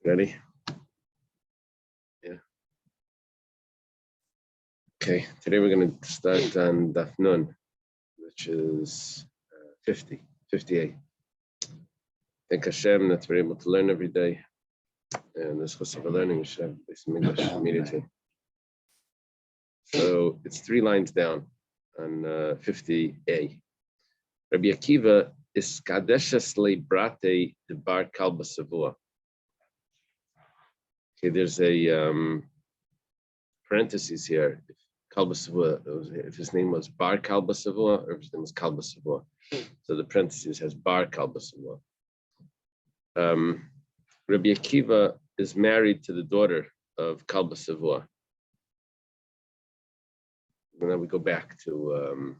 Ready? Yeah. Okay, today we're going to start on Daf Nun, which is 58. Thank Hashem that we're able to learn every day. And this was a learning, we should have some English immediately. So it's 3 lines down on 50a. Rabbi Akiva is Kadeshes Lebrate de Bar Kalba Savua. Okay, there's a parentheses here. If Kalba Savua, if his name was Bar Kalba Savua or if his name was Kalba Savua. So the parentheses has Bar Kalba Savua. Rabbi Akiva is married to the daughter of Kalba Savua. And then we go back to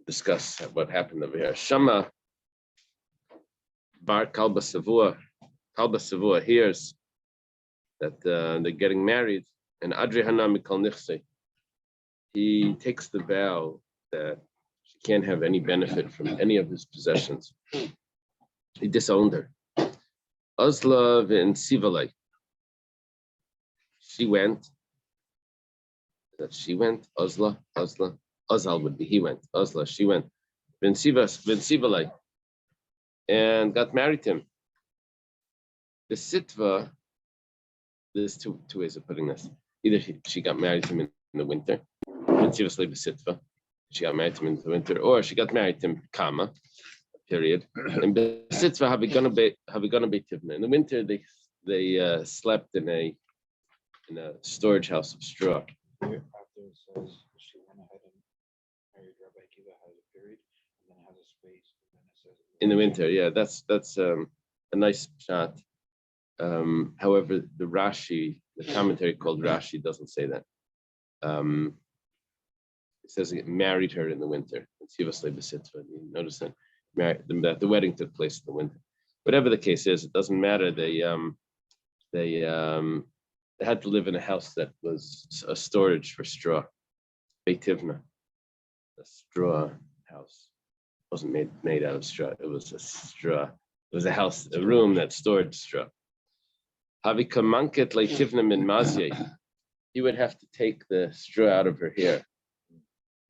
discuss what happened over here. Shama Bar Kalba Savua. Kalba Savua hears that they're getting married, and Adri Hana Mikal Nichse. He takes the vow that she can't have any benefit from any of his possessions. He disowned her. Uzla v'en Sivalei. She went. That she went. Uzla. Uzal would be he went. Uzla, she went. V'en Sivalei. And got married to him. The sitva, there's two ways of putting this. Either she got married to him in the winter, she got married to him in the winter, or she got married to him, comma, period. And sitva have gonna be tivna. In the winter, they slept in a storage house of straw. After it says she went ahead and married Rabbi Akiva, has a period, and then it has a space, and then it says in the winter, yeah, that's a nice shot. However, the Rashi, the commentary called Rashi, doesn't say that. It says he married her in the winter. You notice that the wedding took place in the winter. Whatever the case is, it doesn't matter. They had to live in a house that was a storage for straw. Beitivna, a straw house. It wasn't made out of straw. It was a straw. It was a house, a room that stored straw. He would have to take the straw out of her hair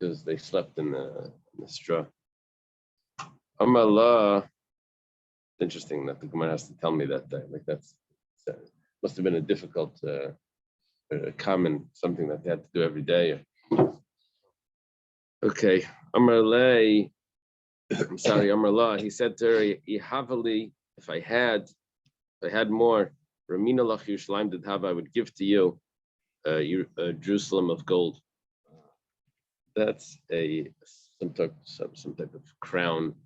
because they slept in the straw. Amallah. Interesting that the Gemara has to tell me that. Like that's must have been a difficult, a common something that they had to do every day. Okay, Amallah. I'm sorry, Amallah. He said to her, "Ihavali, if I had more." Ramina lach Yerushalayim Didhava, I would give to you Jerusalem of gold. That's some type of crown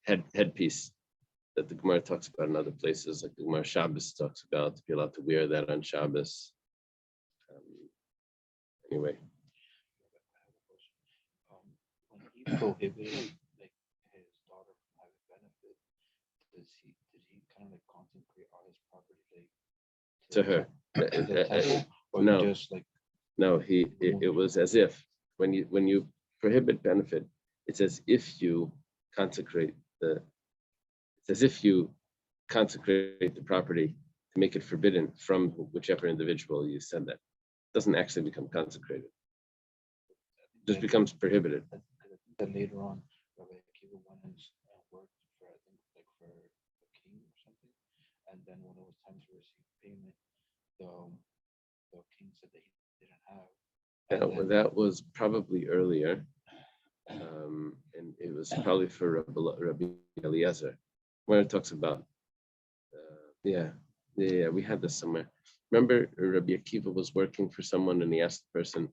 headpiece that the Gemara talks about in other places, like the Gemara Shabbos talks about to be allowed to wear that on Shabbos. Anyway. When he prohibited like his daughter from having benefit, did he kind of like consecrate all his property to her? The temple, or no, just like no. It was as if when you prohibit benefit, it's as if you consecrate the property to make it forbidden from whichever individual you said that. It doesn't actually become consecrated. It just becomes prohibited. Then later on, Rabbi Akiva went and worked for, I think, like for the king or something. And then when it was time to receive payment, the king said that he didn't have. That was probably earlier, and it was probably for Rabbi Eliezer, where it talks about. We had this somewhere. Remember, Rabbi Akiva was working for someone, and he asked the person.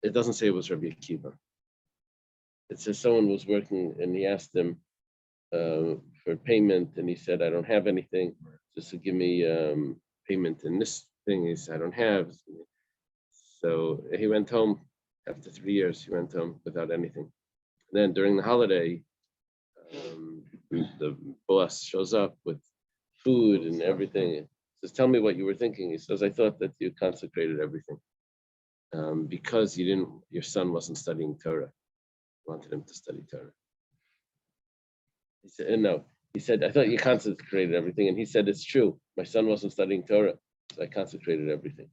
It doesn't say it was Rabbi Akiva. It says someone was working, and he asked him for payment, and he said, "I don't have anything. Just to give me payment in this thing." He said, "I don't have." So he went home. After 3 years, he went home without anything. And then during the holiday, the boss shows up with food and everything. He says, "Tell me what you were thinking." He says, "I thought that you consecrated everything because your son wasn't studying Torah. You wanted him to study Torah." He said, "No." He said, I thought you consecrated everything. And he said, it's true. My son wasn't studying Torah, so I consecrated everything.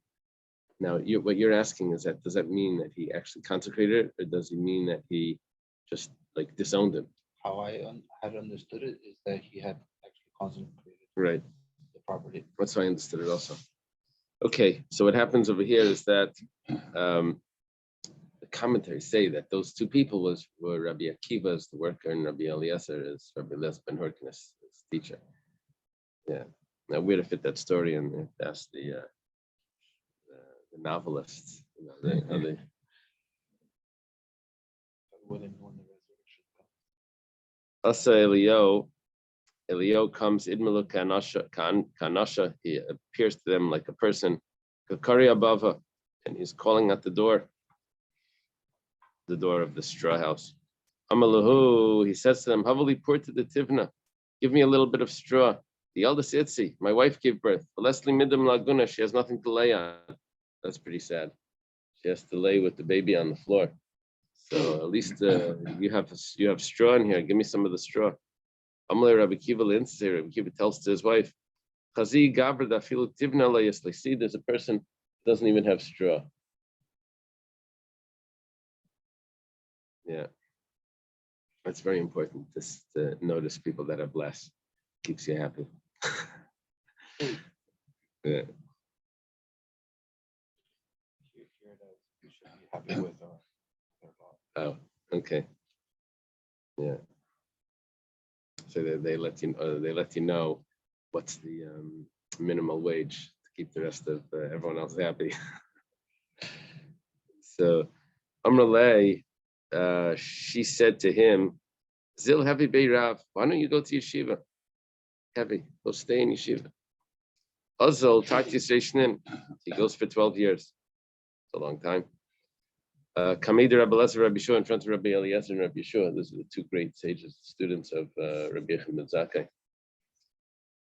Now, what you're asking is that, does that mean that he actually consecrated it, or does he mean that he just like disowned him? How I had understood it is that he had actually consecrated Right. the property. That's how I understood it also. Okay, so what happens over here is that the commentaries say that those two people were Rabbi Akiva as the worker and Rabbi Eliezer as Rabbi Les Ben Hurkness as teacher. Yeah. Now where to fit that story and that's the novelists, how they When the resurrection comes. Asa Elio comes Idmalu Kanasha, he appears to them like a person, Kakari Abava, and he's calling at the door of the straw house. Amalahu, he says to them, Havali Purta the Tivna, give me a little bit of straw. The eldest Itzi, my wife gave birth. Leslie Midam Laguna, she has nothing to lay on. That's pretty sad. She has to lay with the baby on the floor. So at least you have straw in here. Give me some of the straw. Amalei Rabbi Kiva Lindsay, Rabbi Kiva tells to his wife, Chazi Gabra da Filu Tivna Layasli. See, there's a person who doesn't even have straw. Yeah. That's very important to notice people that have less. Keeps you happy. Yeah. Here that you should be happy with their law. Oh, okay. Yeah. So they let you know what's the minimal wage to keep the rest of everyone else happy. So Amrulay, she said to him, Zil Heavy Beirav, why don't you go to yeshiva? Heavy, go stay in yeshiva. Azal Tatis Reishnin, he goes for 12 years. It's a long time. Kamid Rabbi Eliezer, Rabbi Yeshua in front of Rabbi Eliezer and Rabbi Yeshua. Those are the two great sages, students of Rabbi Yechim ben Zakkai.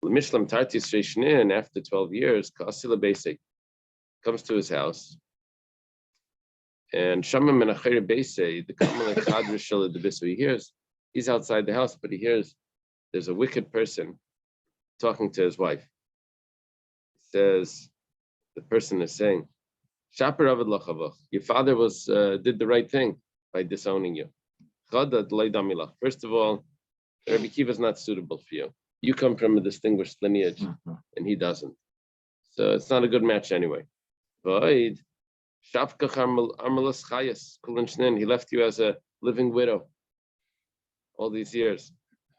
Mishlam Tatis Reishnin, after 12 years, Kasila Beisek comes to his house. And Shama Menachere Beisei, the Kamalek Chadrishal the Bisu, he hears, he's outside the house, but he hears there's a wicked person talking to his wife. He says, the person is saying, Shaper Avad Lachavach, your father did the right thing by disowning you. First of all, Rabbi Kiva is not suitable for you. You come from a distinguished lineage, and he doesn't. So it's not a good match anyway. He left you as a living widow all these years.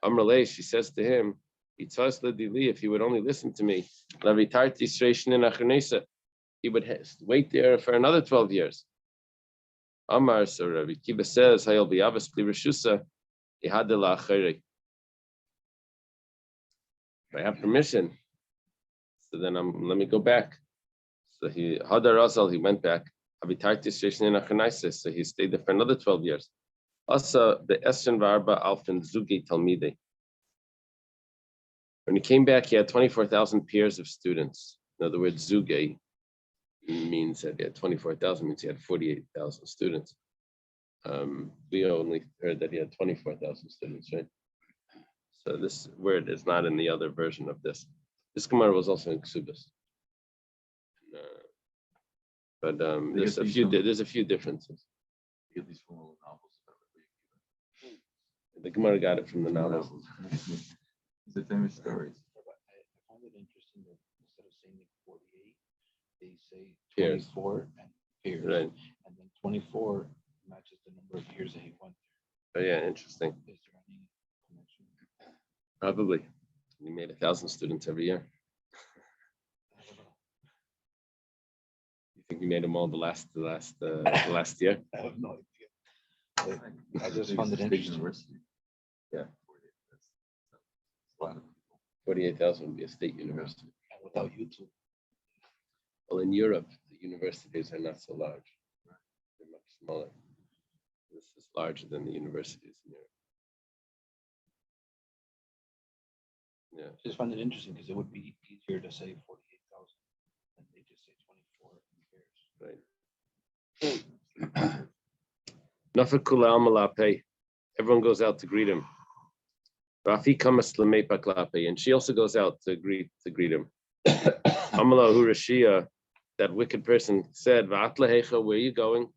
Amrulay, she says to him, if he would only listen to me, he would wait there for another 12 years. Amar, so Rabbi Kiva says, if I have permission, so then let me go back. So he went back. So he stayed there for another 12 years. Also, the Esren Varba Alfin Zugi Talmide. When he came back, he had 24,000 pairs of students. In other words, Zuge means that he had 24,000, means he had 48,000 students. We only heard that he had 24,000 students, right? So this word is not in the other version of this. This Gemara was also in Ksubas. But there's a few differences. The Gemara got it from the novels. It's a famous story. I find it interesting that instead of saying 48, they say Pairs. 24 and pairs. Right. And then 24 matches the number of years that he went Oh yeah, interesting. there. Is there any connection? Probably. He made 1,000 students every year. I don't know. You think he made them all the last year? I have no idea. I just found it interesting. University. Yeah. That's a lot of people. 48,000 would be a state university. And without YouTube. Well, in Europe, the universities are not so large. They're much smaller. This is larger than the universities in Europe. Yeah. I just found it interesting because it would be easier to say 48,000 than they just say 24 pairs. Right. Nafakula Amalape. Everyone goes out to greet him. Rafi kamas lemei paklape, and she also goes out to greet him. Amala Hurashia, that wicked person said, "Va'atlahecha, where are you going?"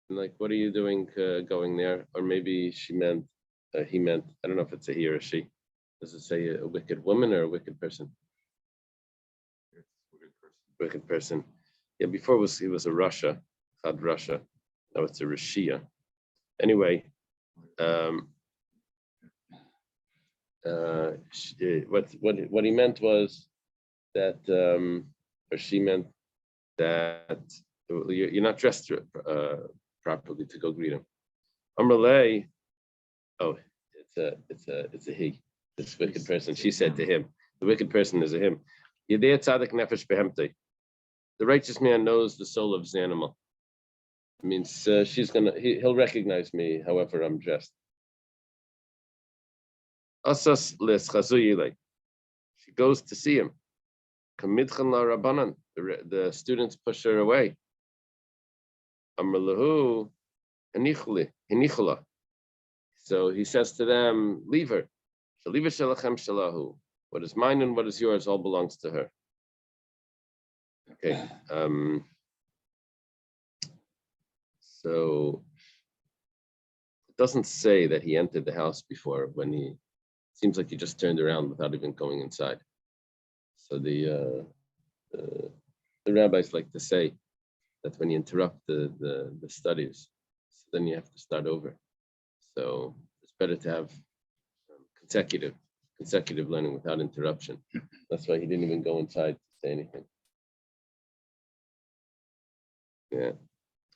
And like, what are you doing going there? Or maybe he meant, I don't know if it's a he or a she. Does it say a wicked woman or a wicked person? It's a wicked person. Wicked person. Yeah, before he was a Russia, Chad Russia. Now it's a Rashia. Anyway, what he meant was that, or she meant that you're not dressed properly to go greet him. Amrlay, oh, it's a he. This wicked person. She said to him, the wicked person is a him. Yedei tzadik nefesh behemtei. The righteous man knows the soul of his animal. It means he'll recognize me however I'm dressed. Asas les chazuyile. She goes to see him. Kamidchan la rabbanan. The students push her away. Amrlahu hinichula. So he says to them, leave her. Shaliva shalachem shalahu. What is mine and what is yours all belongs to her. Okay. So it doesn't say that he entered the house before. Seems like he just turned around without even going inside. So the rabbis like to say that when you interrupt the studies, so then you have to start over. So it's better to have consecutive learning without interruption. That's why he didn't even go inside to say anything. Yeah.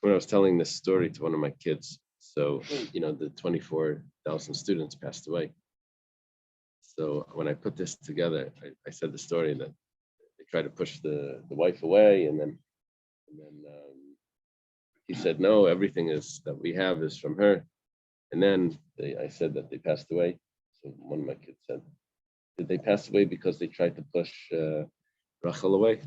When I was telling this story to one of my kids, so the 24,000 students passed away. So when I put this together, I said the story that they tried to push the wife away, and then he said, no, everything that we have is from her. And then I said that they passed away. So one of my kids said, did they pass away because they tried to push Rachel away?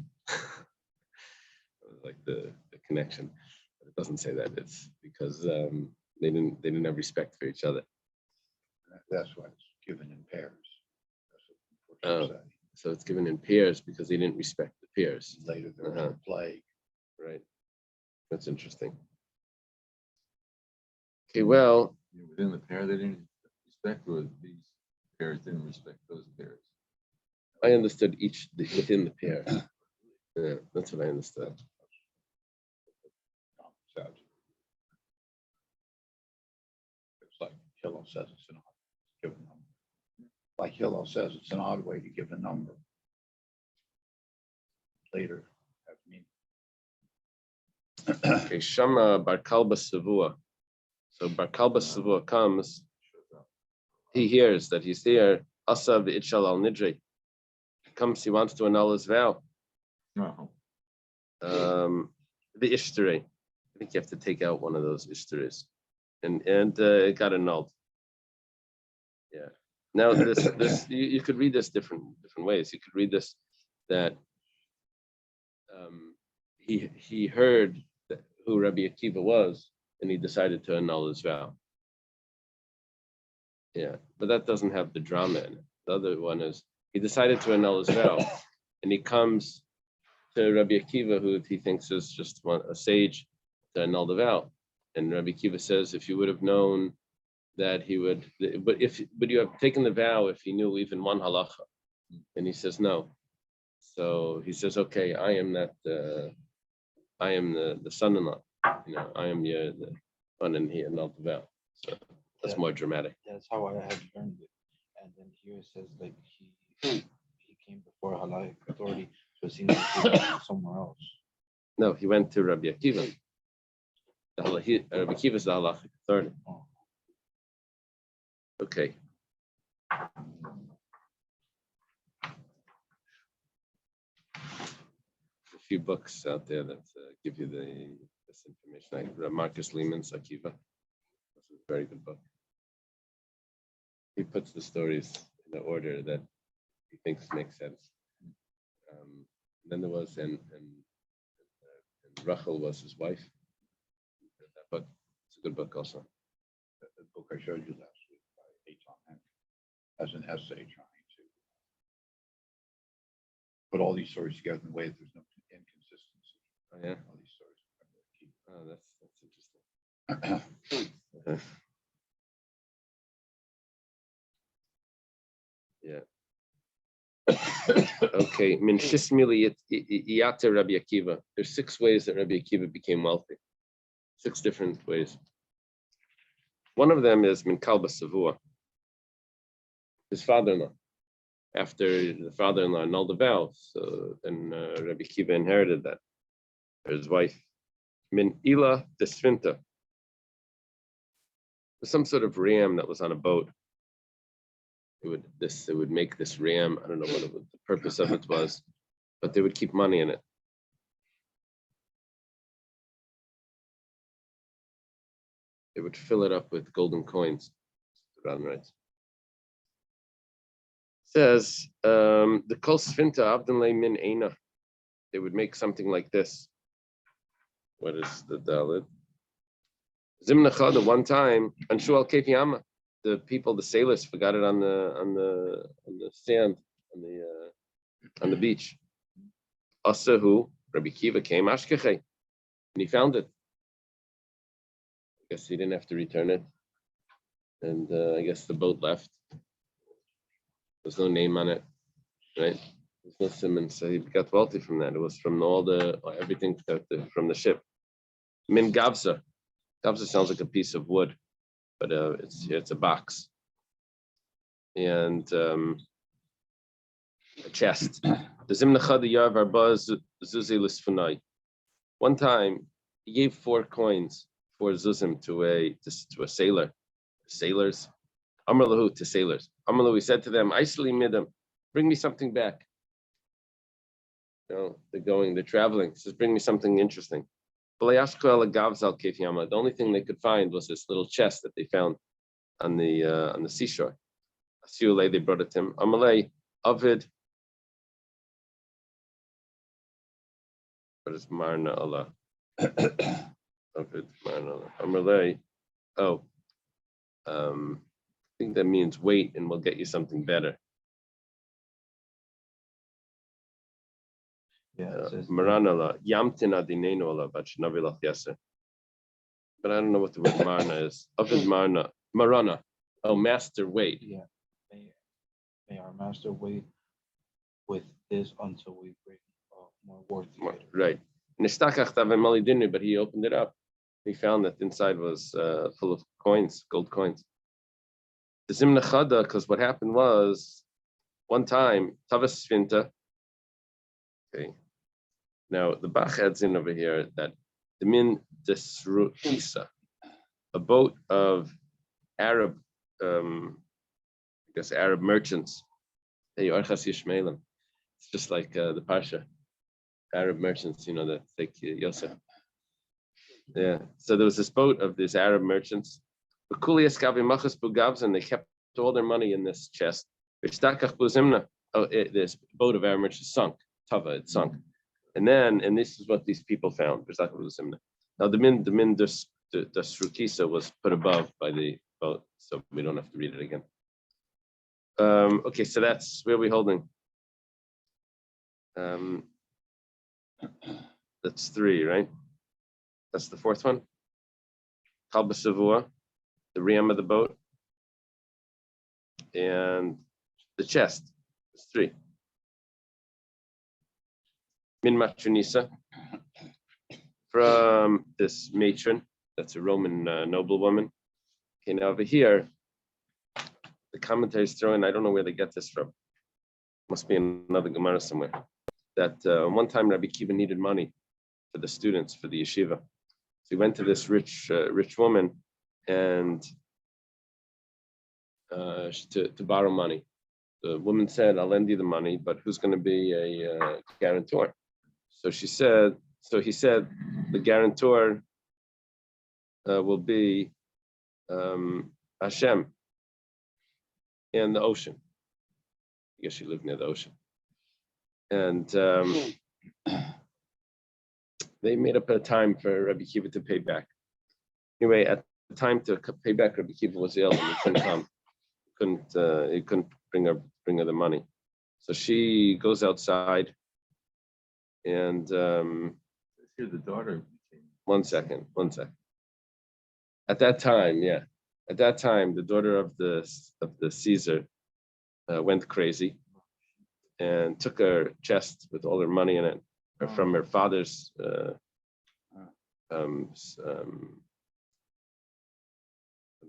Like the connection. But it doesn't say that. It's because they didn't have respect for each other. That's why it's given in pairs. Oh, so it's given in pairs because they didn't respect the pairs. Later there was a plague. Right. That's interesting. Okay, well. Within the pair, they didn't respect, or these pairs didn't respect those pairs. I understood within the pair. Yeah, that's what I understood. It's like Hillel says it's an odd given number. Like Hillel says it's an odd way to give a number. Later have meaning. Okay, Shama Bar Kalba Savua. So Bar Kalba Savua comes. He hears that he's there. Asa v'itshal al nidre. He comes. He wants to annul his vow. No. The ishtere. I think you have to take out one of those ishtares, and it got annulled. Yeah. Now this you could read this different ways. You could read this that he heard who Rabbi Akiva was, and he decided to annul his vow. Yeah, but that doesn't have the drama in it. The other one is he decided to annul his vow, and he comes to Rabbi Akiva, who he thinks is just a sage, to annul the vow. And Rabbi Akiva says, if you would have known that he would, but you have taken the vow if he knew even one halacha. And he says no. So he says, okay, I am the son-in-law. I am the one, and he annulled the vow. So that's more dramatic. That's how I had learned it. And then here it says like he came before halachic authority, so it seems like he went somewhere else. No, he went to Rabbi Akiva. Rabbi Akiva is the halachic authority. Oh. Okay. A few books out there that give you this information. Like Marcus Lehman's Akiva. This is a very good book. He puts the stories in the order that he thinks makes sense. Then there was, and Rachel was his wife. That book, it's a good book also. The book I showed you last week by Eitan Henry. as an essay trying to put all these stories together in a way that there's no inconsistency. Oh, yeah. All these stories. Oh, that's interesting. Okay. Yeah. Okay. Min Shismili Iyata Rabbi Akiva. There's 6 ways that Rabbi Akiva became wealthy. 6 different ways. One of them is Min Kalba Savua. His father-in-law. After the father-in-law annulled the vow, so then Rabbi Akiva inherited that. His wife. Min Ila Desfinta. Some sort of ram that was on a boat. It would make this ram. I don't know what the purpose of it was, but they would keep money in it. They would fill it up with golden coins. Ran writes. Says the kol sfinta avdin min eina. They would make something like this. What is the dalit? Zimnacha, the one time, and Shual Kefiyama, the people, the sailors, forgot it on the sand, on the beach. Asahu, Rabbi Kiva came Ashkeche, and he found it. I guess he didn't have to return it, and I guess the boat left. There's no name on it, right? There's no simon, so he got wealthy from that. It was from everything from the ship. Min Gavza. Gavza sounds like a piece of wood, but it's a box and a chest. One time, he gave 4 coins for zuzim to a sailor. Sailors, Amrlahu to sailors. Amrlahu, he said to them, "Isli midam, bring me something back." You know, they're traveling. He says, "Bring me something interesting." The only thing they could find was this little chest that they found on the seashore. Asiulay, they brought it to him. Amalei, Avid. What is Marna Allah? Avid Marna Allah. Amalei. Oh, I think that means wait, and we'll get you something better. Yeah, it says Maranala, Yamtin Adineno Allah, Bachnavilach Yasser. But I don't know what the word Marna is. Avid Marna, Marana. Oh, master, wait. yeah, may our master wait with this until we bring more worth together. Right. Nistakach Tavemali Dinner, but he opened it up. He found that inside was full of coins, gold coins. The Zimna Chada, because what happened was one time, Tavas Sfinta. Okay. Now the Bach adds in over here that the min desruisa, a boat of Arab, I guess Arab merchants. It's just like the Pasha, Arab merchants, that take Yosef. Yeah. So there was this boat of these Arab merchants. And they kept all their money in this chest. This boat of Arab merchants sunk. Tava, it sunk. And this is what these people found. Now the min Srukisa was put above by the boat, so we don't have to read it again. Okay, so that's where we're holding. That's 3, right? That's the 4th one. Kalba Savua, the ram of the boat, and the chest. It's 3. Min Matronisa, from this matron, that's a Roman noblewoman. Okay, now over here, the commentaries throw in, I don't know where they get this from. Must be another Gemara somewhere. That one time Rabbi Kiva needed money for the students, for the yeshiva. So he went to this rich woman and to borrow money. The woman said, "I'll lend you the money, but who's going to be a guarantor?" So he said, the guarantor will be Hashem and the ocean. I guess she lived near the ocean. And they made up a time for Rabbi Kiva to pay back. Anyway, at the time to pay back, Rabbi Kiva was ill and he couldn't come. He couldn't bring her the money. So she goes outside, and Here, the daughter became. one second. At that time, the daughter of the Caesar went crazy and took her chest with all her money in it from her father's what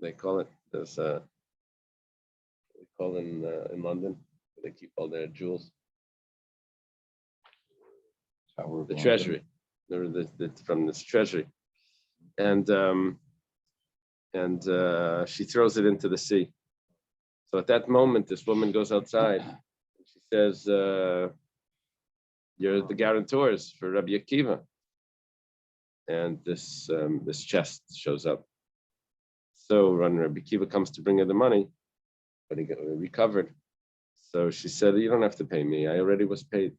they call it. There's they call in London, where they keep all their jewels. Tower of The London. treasury. From this treasury. And she throws it into the sea. So at that moment, this woman goes outside and she says, you're the guarantors for Rabbi Akiva. And this chest shows up. So when Rabbi Akiva comes to bring her the money, but he got recovered. So she said, you don't have to pay me. I already was paid.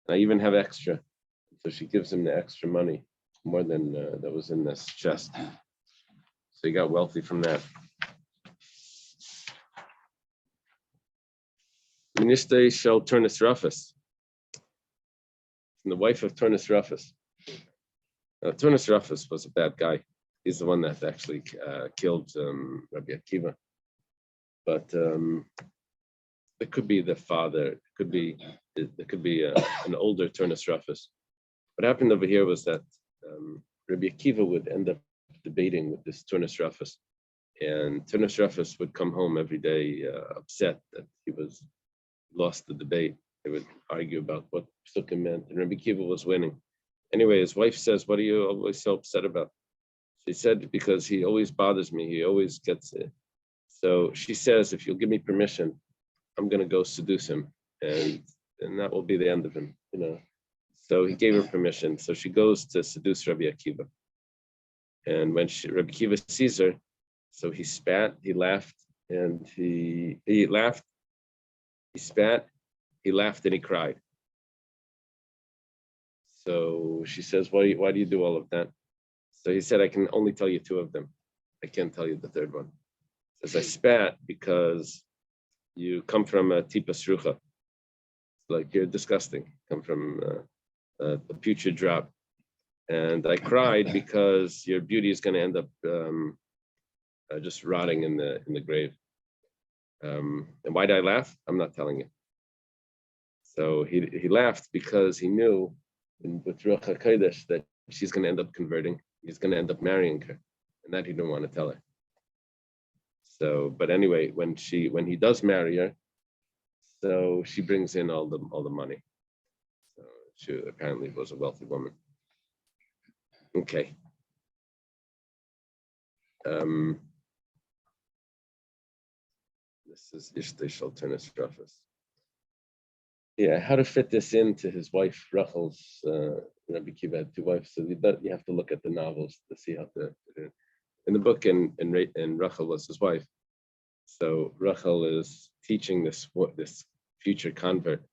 I even have extra. So she gives him the extra money, more than that was in this chest. So he got wealthy from that. Minister shall Turnus Rufus. And the wife of Turnus Rufus. Turnus Rufus was a bad guy. He's the one that actually killed Rabbi Akiva. But it could be the father. It could be an older Turnus Rufus. What happened over here was that Rabbi Akiva would end up debating with this Turnus Rufus, and Turnus Rufus would come home every day upset that he lost the debate. They would argue about what psukim meant, and Rabbi Akiva was winning. Anyway, his wife says, "What are you always so upset about?" She said, "Because he always bothers me. He always gets it." So she says, "If you'll give me permission, I'm going to go seduce him, and that will be the end of him." So he gave her permission. So she goes to seduce Rabbi Akiva. And when Rabbi Akiva sees her, so he spat, he laughed, and he laughed, he spat, he laughed, and he cried. So she says, why do you do all of that? So he said, I can only tell you two of them. I can't tell you the third one. He says, I spat because you come from a tipas rucha. Like you're disgusting. Come from a putrid drop. And I cried because your beauty is going to end up just rotting in the grave. And why did I laugh? I'm not telling you. So he laughed because he knew with Ruach HaKodesh that she's going to end up converting. He's going to end up marrying her, and that he didn't want to tell her. So, but anyway, when he does marry her, so she brings in all the money. So she apparently was a wealthy woman. Okay. This is Ishtay Shel Turnus Rufus. Yeah, how to fit this into his wife Rachel's. Rabbi Akiva had two wives, so you have to look at the novels to see how to. In the book, and Rachel was his wife. So Rachel is teaching this future convert.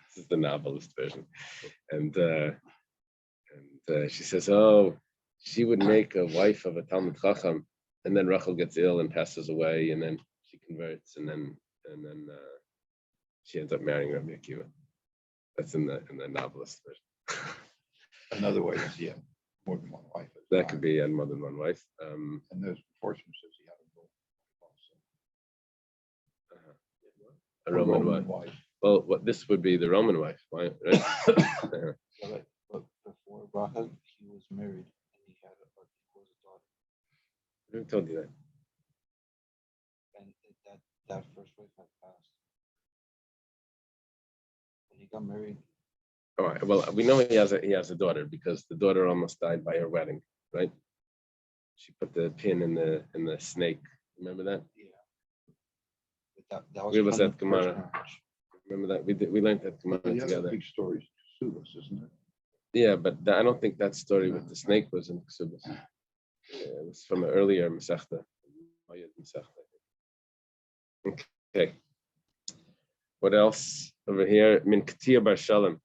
This is the novelist version, and she says, "Oh, she would make a wife of a Talmud Chacham, and then Rachel gets ill and passes away, and then she converts, and then she ends up marrying Rabbi Akiva." That's in the novelist version. Another way is he had more than one wife. That could be more than one wife. And there's portion says he had A a Roman wife. Well, this would be the Roman wife, right? But before Rahab, he was married and he had a daughter. Who told you that? And that first wife had passed. When he got married, All right. Well, we know he has a daughter because the daughter almost died by her wedding, right? She put the pin in the snake. Remember that? yeah. But that was Where was from that the first Gemara? marriage. Remember that we learned that Gemara The other together. big story is Ksubas, isn't it? Yeah, but I don't think that story with the snake was in Ksubas. Yeah, it was from an earlier Masechta. Okay. What else over here? Min Katia Bar Shalom.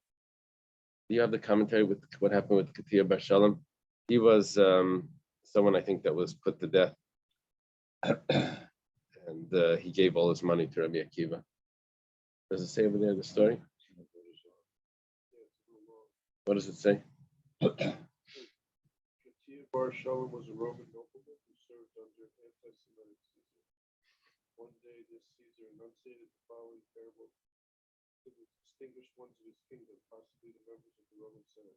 Do you have the commentary with what happened with Katia Bar Shalom? He was someone I think that was put to death. And he gave all his money to Rabbi Akiva. Does it say over there the story? What does it say? Bar Shalom was a Roman nobleman who served under anti-Semitic Caesar. One day, this Caesar enunciated the following parable to the distinguished ones of his kingdom, possibly the members of the Roman Senate.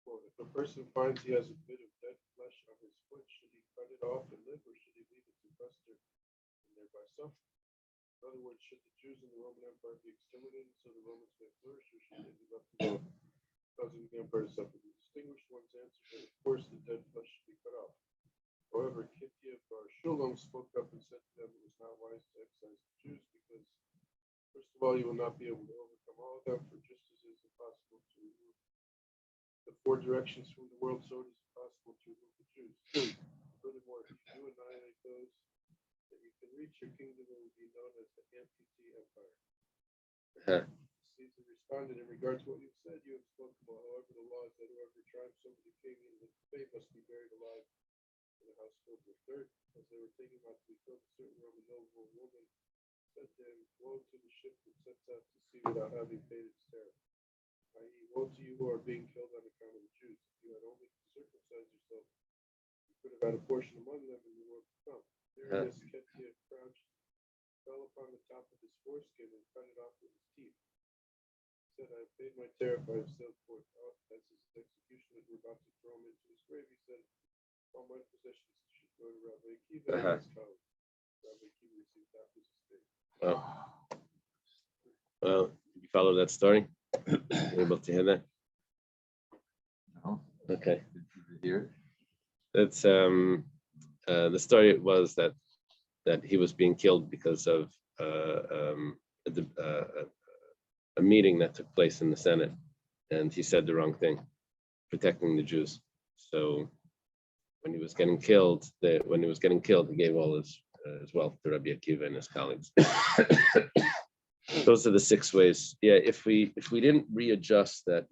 Quote, if a person finds he has a bit of dead flesh on his foot, should he cut it off and live, or should he leave it to fester and thereby suffer? In other words, should the Jews in the Roman Empire be exterminated so the Romans may flourish, or should they be left alone, causing the empire to suffer? The distinguished ones answered that, of course, the dead flesh should be cut off. However, Kittia Bar Shalom spoke up and said to them it was not wise to excise the Jews because, first of all, you will not be able to overcome all of them, for just as it is impossible to remove the four directions from the world, so it is impossible to remove the Jews. Furthermore, if you do annihilate those that you can reach, your kingdom will be known as the Amputee Empire. Caesar responded, in regard to what you said, you have spoken well. However, the law is that whoever triumphs over the king in the debate must be buried alive in a house filled with dirt. As they were taking him out to be killed, a certain Roman noble woman said to him, woe to the ship that sets out to sea without having paid its tariff. I.e., woe to you who are being killed on account of the Jews. If you had only circumcised yourself, you could have had a portion among them in the world to come. Hearing this, Kettia crouched, fell upon the top of his foreskin, and cut it off with his teeth. He said, I have paid my tariff, I have sailed forth. As his executioners were about to throw him into his grave, he said, all my possessions should go to Rabbi Akiva and his colleagues. Rabbi Akiva received half his estate. Well, you follow that story? You able to hear that? No, Okay. did you hear it? That's the story was that he was being killed because of a meeting that took place in the Senate, and he said the wrong thing, protecting the Jews. So when he was getting killed, he gave all his wealth to Rabbi Akiva and his colleagues. Those are the 6 ways. Yeah, if we didn't readjust that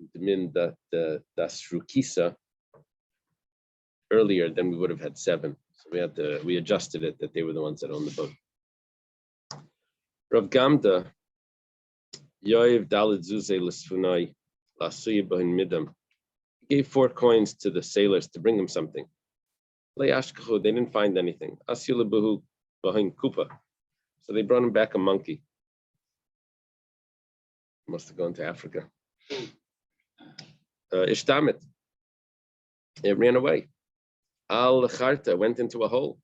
das Rukisa earlier, then we would have had 7. So we adjusted it that they were the ones that owned the boat. Rav Gamda, Yoav Daled Zuze L'Sfunai, Lasuya Bahin Midam. He gave 4 coins to the sailors to bring them something. They didn't find anything. Asila Bahu Bahin Kupa. So they brought him back a monkey. Must have gone to Africa. Ishtamit. It ran away. Al Charta went into a hole.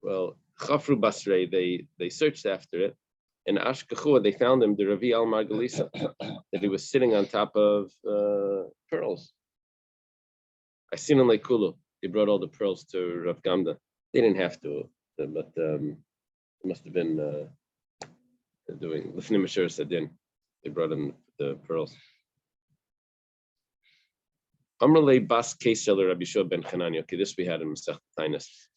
Well, Chafru Basrei, they searched after it. In Ashkachua, they found him, the Ravi al Margalisa, that he was sitting on top of pearls. I seen him like Kulu. He brought all the pearls to Rav Gamda. They didn't have to, but it must have been doing Lifnim Asher Sadin. They brought him the pearls. Amrle Bas Kesel Rabbi Shua ben Chananya. Okay, this we had in Masechet Tainis.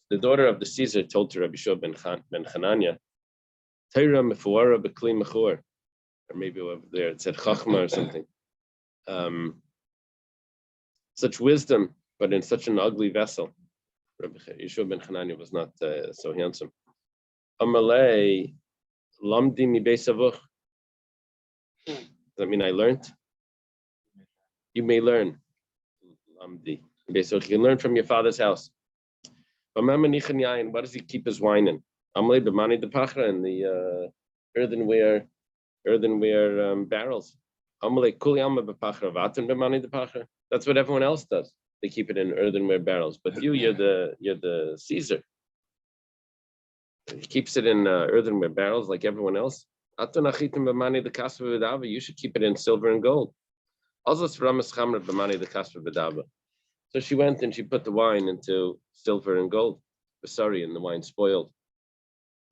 The daughter of the Caesar told to Rabbi Shua ben Chananya, Teira mefuara bekli mechor, or maybe over there it said Chachma or something. Such wisdom, but in such an ugly vessel. Rabbi Yeshua ben Chananya was not so handsome. Amalei lamdi mi beisavuch. Does that mean I learned? You may learn. Lamdi. You can learn from your father's house. What does he keep his wine in? Amalei b'mani de pachra, in the earthenware barrels. Amalei kuli alma b'pachra vatan b'mani de pachra. That's what everyone else does. They keep it in earthenware barrels. But you're the Caesar. He keeps it in earthenware barrels like everyone else. You should keep it in silver and gold. So she went and she put the wine into silver and gold. Sorry, and the wine spoiled.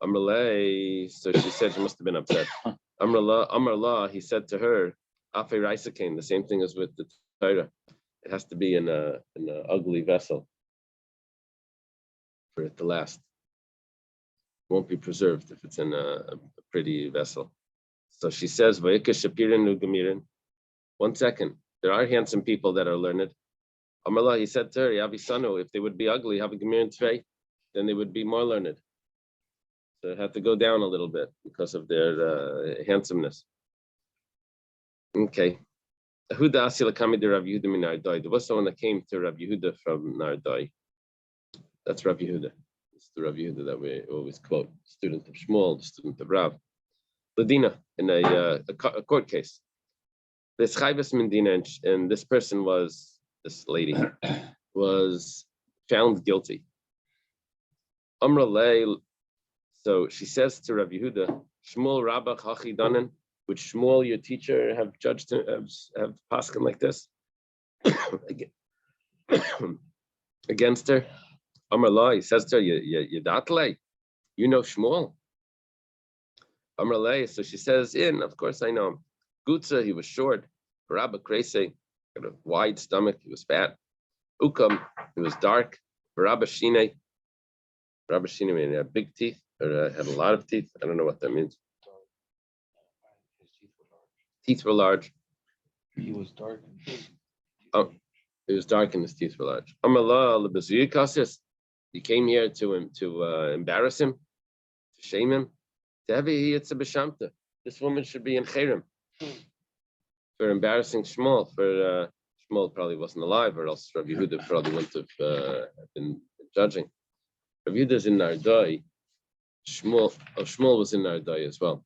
Amrullah, so she said she must have been upset. Amrullah, he said to her, Afe Raisakain, the same thing as with the Torah. It has to be in an ugly vessel for it to last. It won't be preserved if it's in a pretty vessel. So she says, Vayika Shapirin Ugamirin. 1 second. There are handsome people that are learned. Amallah, he said to her, Yavisanu, if they would be ugly, have a gemir and tvei, then they would be more learned. So it had to go down a little bit because of their handsomeness. Okay. Huda Asila Kami de Rav Yehuda min Nardai. There was someone that came to Rav Yehuda from Nardai. That's Rav Yehuda. It's the Rav Yehuda that we always quote. Student of Shmuel, student of Rav. Ladina, in a court case. This Chayvas Mendina, and this person was, this lady, was found guilty. Amra Lei, so she says to Rav Yehuda, Shmuel Rabbah Chachi Danan, would Shmuel, your teacher, have judged have paskin like this against her? Amar Lai, he says to her, you datlei, you know Shmuel. Amar Lai, so she says, of course I know him. Gutza, he was short. Rabba Krese, got a wide stomach, he was fat. Ukam, he was dark. Rabba Shine meaning he had big teeth, or had a lot of teeth. I don't know what that means. His teeth were large. Teeth were large. He was dark. Oh, he was dark and his teeth were large. Amallah, you came here to embarrass him, to shame him. This woman should be in Cherem for embarrassing Shmuel. For Shmuel probably wasn't alive, or else Rabbi Yehuda probably wouldn't have been judging. Rabbi Yehuda's in Nardai. Shmuel was in Nardai as well,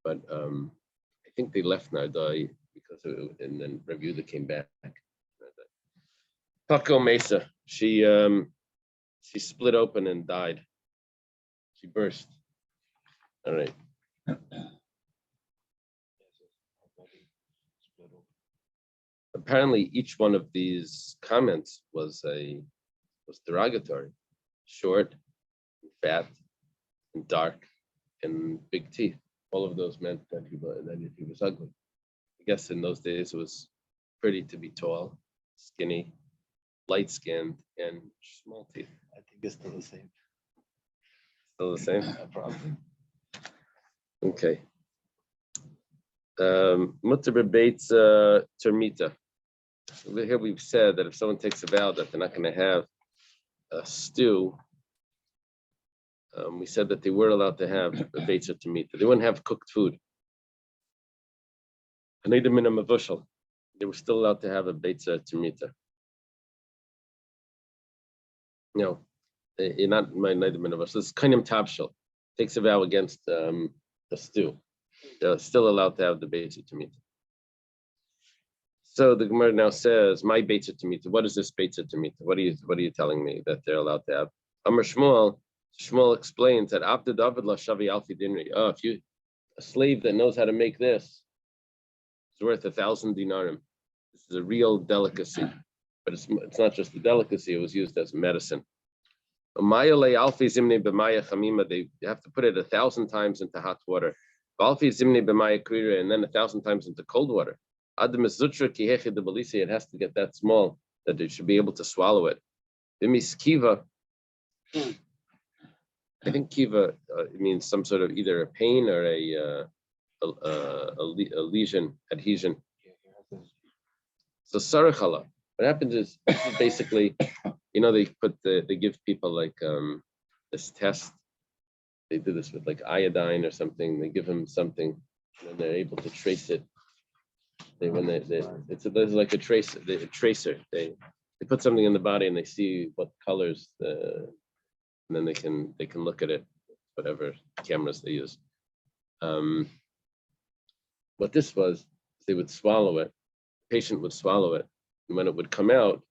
but I think they left Nardai because of it, and then Rabbi Yehuda came back. Paco Mesa, she split open and died. She burst. All right. Apparently, each one of these comments was derogatory. Short, and fat, and dark, and big teeth. All of those meant that he was ugly. I guess in those days it was pretty to be tall, skinny, light-skinned, and small teeth. I think it's still the same. Still the same? Probably. Okay. Mutter bebates termita. Over here we've said that if someone takes a vow that they're not going to have a stew, we said that they were allowed to have a beitza termita. They wouldn't have cooked food. They were still allowed to have a beitza termita. No, you're not my neither min of This kainim tabshel takes a vow against the stew. They're still allowed to have the beitza termita. So the Gemara now says, "My beitza termita. What is this beitza termita? What are you telling me that they're allowed to have?" Amar Shmuel explains that after David la shavi alfi dinri. Oh, if you a slave that knows how to make this is worth 1,000 dinarim. This is a real delicacy, but it's not just a delicacy. It was used as medicine. They have to put it 1,000 times into hot water, and then 1,000 times into cold water. It has to get that small that it should be able to swallow it. I think kiva means some sort of either a pain or a lesion, adhesion. So sarachala. What happens is basically, they give people like this test. They do this with like iodine or something. They give them something, and they're able to trace it. There's like a tracer. They put something in the body and they see what colors, and then they can look at it, whatever cameras they use. What this was, they would swallow it. The patient would swallow it, and when it would come out,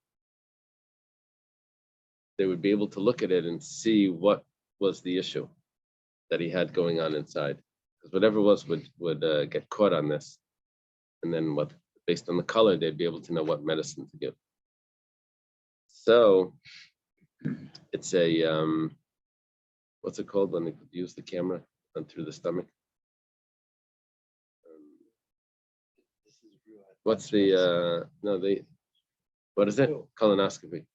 they would be able to look at it and see what was the issue that he had going on inside. Because whatever was would get caught on this, and then based on the color, they'd be able to know what medicine to give. So it's a what's it called when they use the camera through the stomach? What's the what is it? Colonoscopy.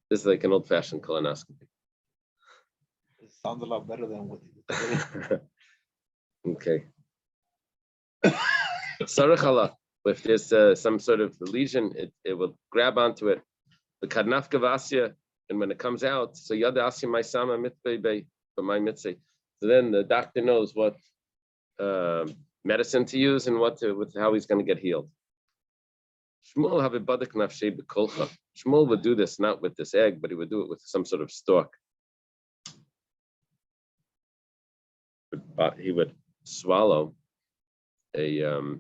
This is like an old-fashioned colonoscopy. It sounds a lot better than what Okay. Sarachala. If there's some sort of lesion, it will grab onto it. The kadnafka vasya, and when it comes out, so yada asya my sama mitbebe for my mitzvah. So then the doctor knows what medicine to use and how he's going to get healed. Shmuel have a badak nafshei bekolcha. Shmuel would do this not with this egg, but he would do it with some sort of stalk. But he would swallow a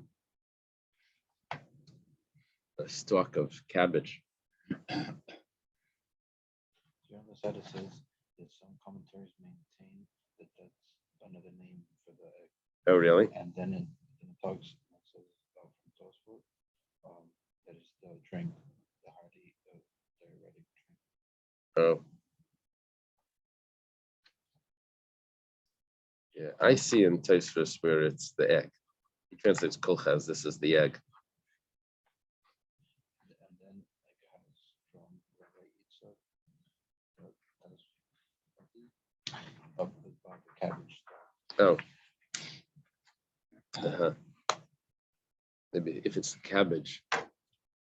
stalk of cabbage. On the side it says that some commentaries maintain that that's another name for the egg. Oh, really? And then it talks, it says from Tosfot, that is the drink, the hearty, the diuretic drink. Oh. Yeah, I see in Tosfos where it's the egg. He translates kolcha as this is the egg. And then like it has from Rabbi Yitzchak, about the cabbage. Oh. Maybe if it's cabbage,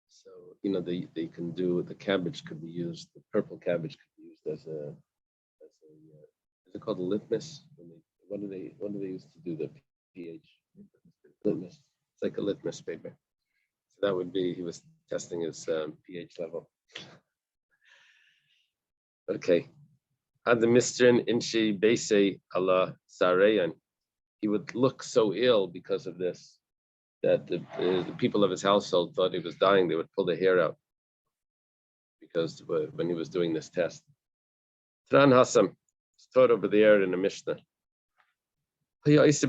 so they can do the cabbage could be used. The purple cabbage could be used as a is it called a litmus? What do they use to do the pH? Litmus. It's like a litmus paper. So that would be he was testing his pH level. Okay. Had the Mistrin Inshi Bese Allah Sareyan. He would look so ill because of this that the people of his household thought he was dying. They would pull the hair out because when he was doing this test. Tran Hassam is taught over there in the Mishnah. This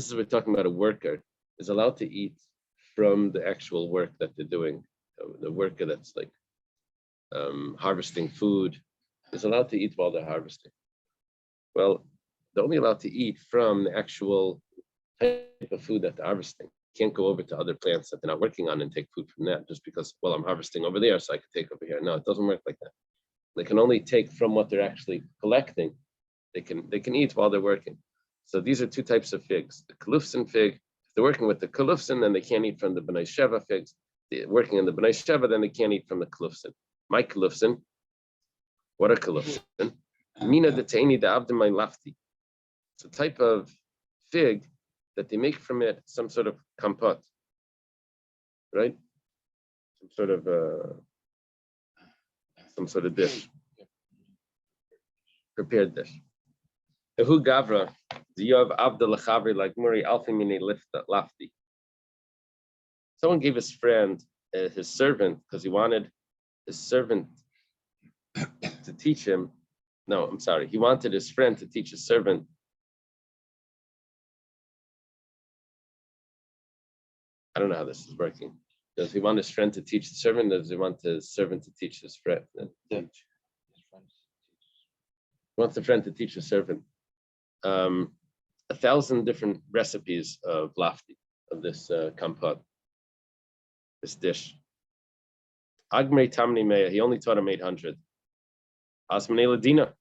is we're talking about a worker is allowed to eat from the actual work that they're doing. The worker that's like harvesting food is allowed to eat while they're harvesting. Well, they're only allowed to eat from the actual type of food that they're harvesting. Can't go over to other plants that they're not working on and take food from that just because, well, I'm harvesting over there, so I can take over here. No, it doesn't work like that. They can only take from what they're actually collecting. They can eat while they're working. So these are two types of figs. The kalufsin fig, if they're working with the kalufsin, then they can't eat from the b'nai sheva figs. They're working in the b'nai sheva, then they can't eat from the kalufsin. My kalufsin, what are kalufsin? Mina deteni the abdomai lafti. It's a type of fig that they make from it some sort of kompot, right? Some sort of dish, prepared dish. Who gavra? Do you have Abdul Chavri like Muri Alfimini Lafti? Someone gave his friend, his servant, because he wanted his servant to teach him. No, I'm sorry. He wanted his friend to teach his servant. I don't know how this is working. Does he want his friend to teach the servant, or does he want his servant to teach his friend? He wants the friend to teach the servant. 1,000 different recipes of lafti, of this kompot, this dish. Agmei Tamni Meya, he only taught him 800. Asmane Ladina,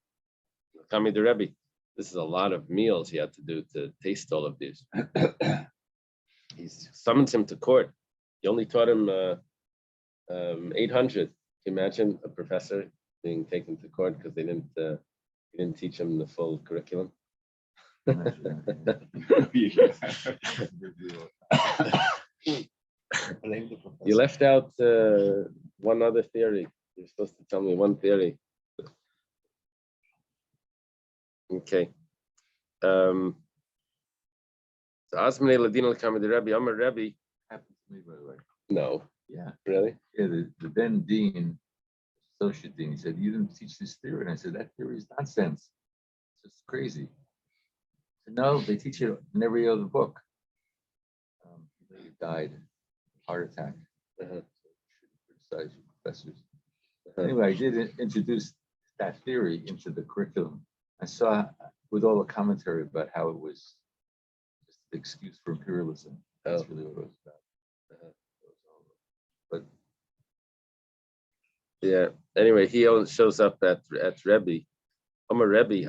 Kami the Rebbe. This is a lot of meals he had to do to taste all of these. He summons him to court. He only taught him 800. Can you imagine a professor being taken to court because he didn't teach him the full curriculum? You left out one other theory. You're supposed to tell me one theory. Okay. So Asmane Ladina Kamid Rebbe, I'm a Rebbe. Happened to me, by the way. No. Yeah. Really? Yeah, the then dean, associate dean, he said, you didn't teach this theory. And I said, that theory is nonsense. It's just crazy. I said, no, they teach it in every other book. He later died, heart attack. Uh-huh. Criticize you professors. Anyway, I did introduce that theory into the curriculum. I saw with all the commentary about how it was just an excuse for imperialism. That's really what it was about. But yeah. Anyway, he shows up at Rebbe. I'm a Rebbe.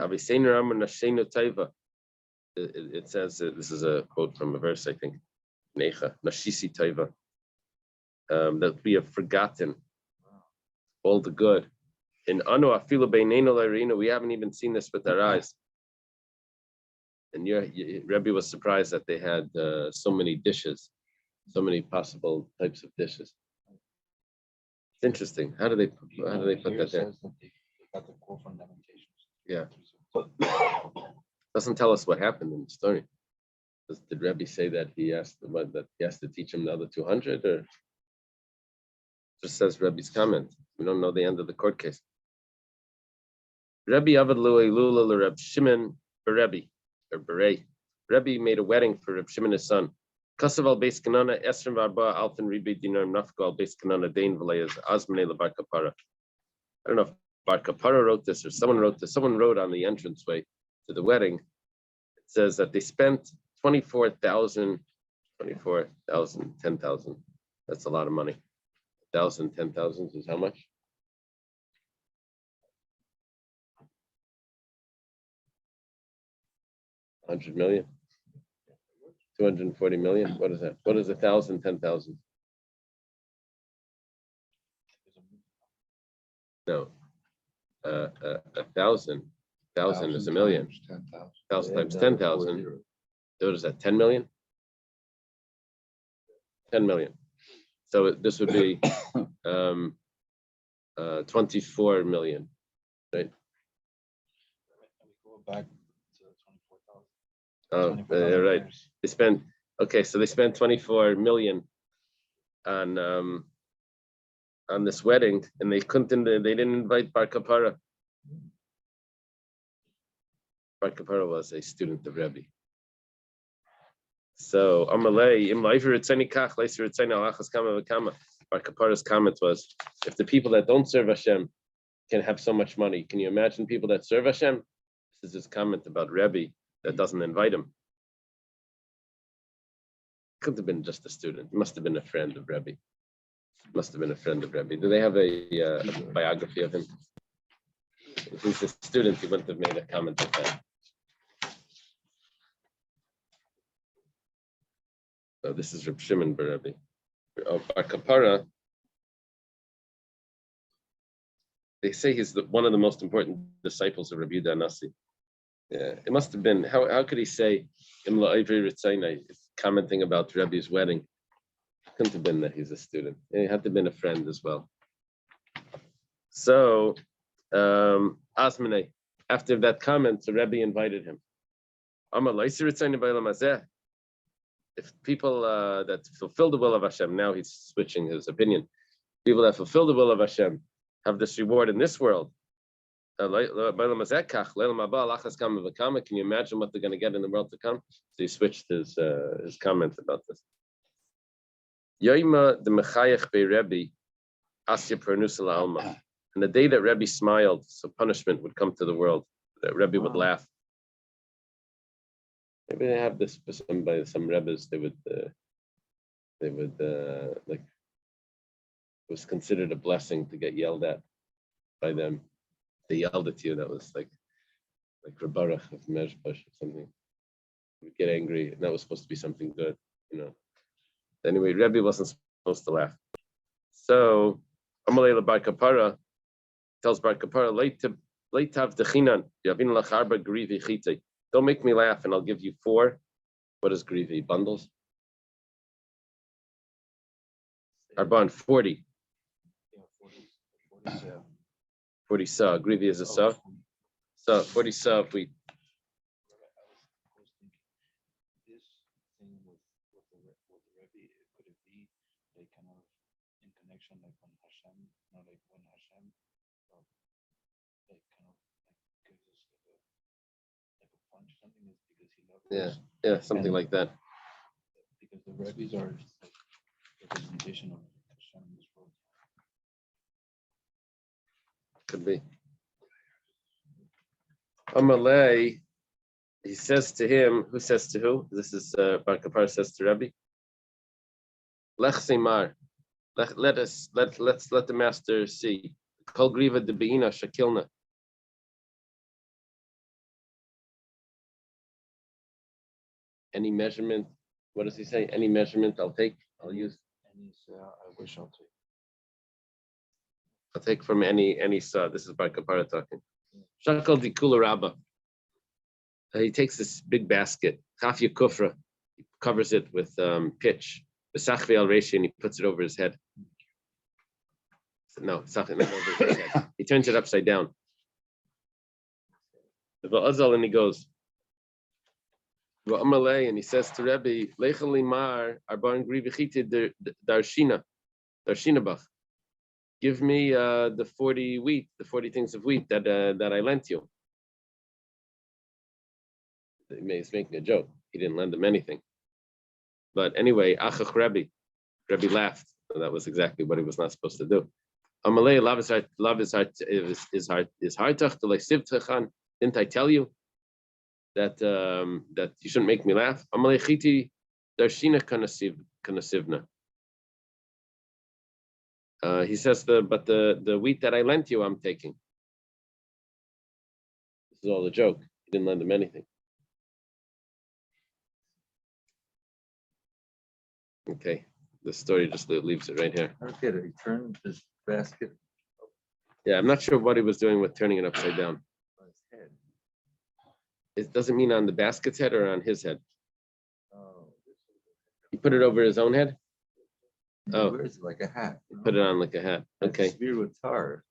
it says this is a quote from a verse, I think, Necha Nashisi Taiva, that we have forgotten all the good. In Anu Afilu Beinenu Lareinu, we haven't even seen this with our eyes. And Rebbe was surprised that they had so many dishes, so many possible types of dishes. It's interesting. How do they put that there? They got the quote from Lamentations. Yeah. Doesn't tell us what happened in the story. Did Rebbe say that he asked that he has to teach him the other 200, or just says Rebbe's comment? We don't know the end of the court case. Rebbe Avad Lu Elula Reb Shimon Berebi or Berei. Rebbe made a wedding for Reb Shimon his son. Kasav al Beis Kanana Esrim Varba Alfin Ribi Dinar Nafko al Beis Kanana Dain Valayas Azmane La Bar Kapara. I don't know if Bar Kapara wrote this or someone wrote this. Someone wrote on the entranceway to the wedding. It says that they spent 24,000, 10,000. That's a lot of money. 1,000, 10,000 is how much? $100 million, 240 million. What is that? What is 1,000, 10,000? No, 1,000 is a million. 1,000 times 10,000. What is that? 10 million. 10 million. So this would be 24 million, right? We go back to 24,000. Oh, right. They spent, okay, so they spent 24 million on this wedding, and they didn't invite Bar Kapara. Bar Kapara was a student of Rebbe. So Amalei, Bar Kapara's comment was, if the people that don't serve Hashem can have so much money, can you imagine people that serve Hashem? This is his comment about Rebbe that doesn't invite him. Couldn't have been just a student. He must have been a friend of Rebbe. Must have been a friend of Rebbe. Do they have a biography of him? If he's a student, he wouldn't have made a comment like that. So this is Reb Shimon bar Rebbe. Bar Kapara, they say he's one of the most important disciples of Rabbi Yehuda Anasi. Yeah, it must have been. How could he say Imla Ivri Ritzainai, commenting about Rebbe's wedding? It couldn't have been that he's a student. He had to have been a friend as well. So Asmane, after that comment, the Rebbe invited him. If people that fulfill the will of Hashem, now he's switching his opinion. People that fulfill the will of Hashem have this reward in this world. Can you imagine what they're going to get in the world to come? So he switched his comment about this. And the day that Rebbe smiled, so punishment would come to the world. That Rebbe would laugh. Maybe they have this for some Rebbes. They would like, it was considered a blessing to get yelled at by them. They yelled at you. That was like Rabarach of Mezbosh or something. You would get angry, and that was supposed to be something good, you know. Anyway, Rebbe wasn't supposed to laugh. So Amalei Bar Kapara tells Bar Kapara, late tav dechinan yavin lacharba grivi chite. Don't make me laugh, and I'll give you 4. What is grivi? Bundles? Arban 40. 40 sa. Grivi is a sa. So 40 sa of wheat. This thing with the Rebbe, could it be like kind of in connection, like when Hashem, like when Hashem, like kind of like gives us like a punch, something is because he loves us. Yeah, something like that. Because the Rebbe's are like representation of Hashem in this world. Could be. Amalei, he says to him, who says to who? This is Bar Kapara says to Rebbe. Lech Seimar. Let's let the master see. Kol griva de beina shakilna. any measurement. What does he say? Any measurement I'll take, I'll use. And he said, I wish I'll take. I'll take from any saw. This is Bar Kapara talking. Shakal di Kula Rabba. He takes this big basket, Chafya Kufra, he covers it with pitch, Besachvi al Reshi, and he puts it over his head. No, Sachvi, not over his head. He turns it upside down. And he goes, and he says to Rebbe, Lechalimar, Arban Grivichite Darshinabach. Give me the 40 wheat, the 40 things of wheat that I lent you. He's making a joke. He didn't lend him anything. But anyway, Achach Rebbe laughed. So that was exactly what he was not supposed to do. Amalei, love is hard to. Didn't I tell you that that you shouldn't make me laugh? Amalei chiti darshina kanasivna. He says the wheat that I lent you, I'm taking. This is all a joke. He didn't lend him anything. Okay, the story just leaves it right here. Okay, he turned this basket Yeah, I'm not sure what he was doing with turning it upside down. on his head. It doesn't mean on the basket's head or on his head. Oh, He put it over his own head. Oh. Where is it? Like a hat? He put it on like a hat. Okay, Smeared with tar.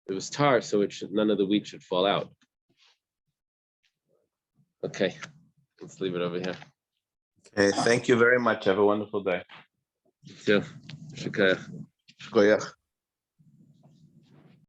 it was tar, so none of the wheat should fall out. Okay, let's leave it over here. Okay, thank you very much. Have a wonderful day. Yeah. Shukayach.